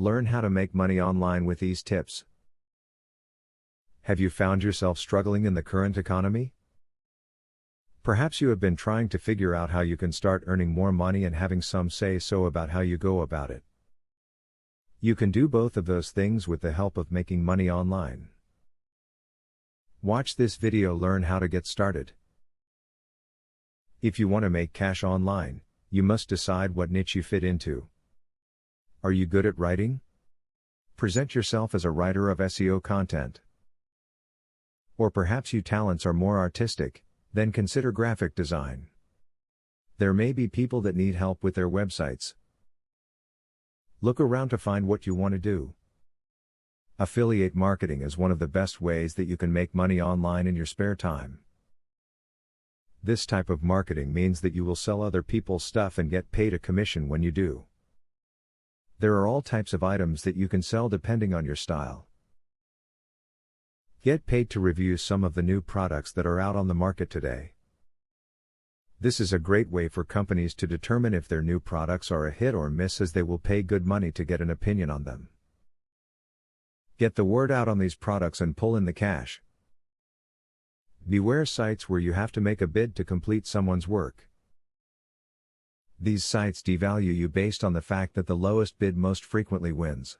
Learn how to make money online with these tips. Have you found yourself struggling in the current economy? Perhaps you have been trying to figure out how you can start earning more money and having some say so about how you go about it. You can do both of those things with the help of making money online. Watch this video, learn how to get started. If you want to make cash online, you must decide what niche you fit into. Are you good at writing? Present yourself as a writer of SEO content. Or perhaps your talents are more artistic, then consider graphic design. There may be people that need help with their websites. Look around to find what you want to do. Affiliate marketing is one of the best ways that you can make money online in your spare time. This type of marketing means that you will sell other people's stuff and get paid a commission when you do. There are all types of items that you can sell depending on your style. Get paid to review some of the new products that are out on the market today. This is a great way for companies to determine if their new products are a hit or miss, as they will pay good money to get an opinion on them. Get the word out on these products and pull in the cash. Beware sites where you have to make a bid to complete someone's work. These sites devalue you based on the fact that the lowest bid most frequently wins.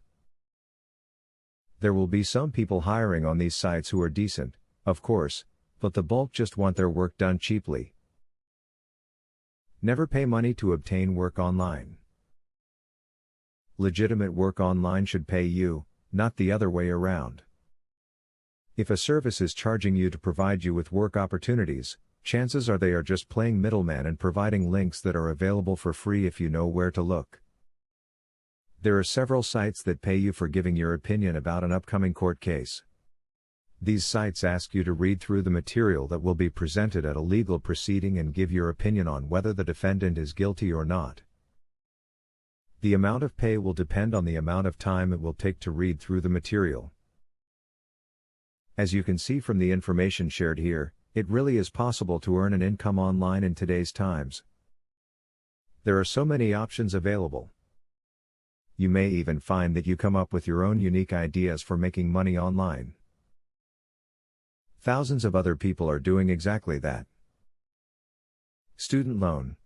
There will be some people hiring on these sites who are decent, of course, but the bulk just want their work done cheaply. Never pay money to obtain work online. Legitimate work online should pay you, not the other way around. If a service is charging you to provide you with work opportunities, chances are they are just playing middleman and providing links that are available for free if you know where to look. There are several sites that pay you for giving your opinion about an upcoming court case. These sites ask you to read through the material that will be presented at a legal proceeding and give your opinion on whether the defendant is guilty or not. The amount of pay will depend on the amount of time it will take to read through the material. As you can see from the information shared here, it really is possible to earn an income online in today's times. There are so many options available. You may even find that you come up with your own unique ideas for making money online. Thousands of other people are doing exactly that. Student loan,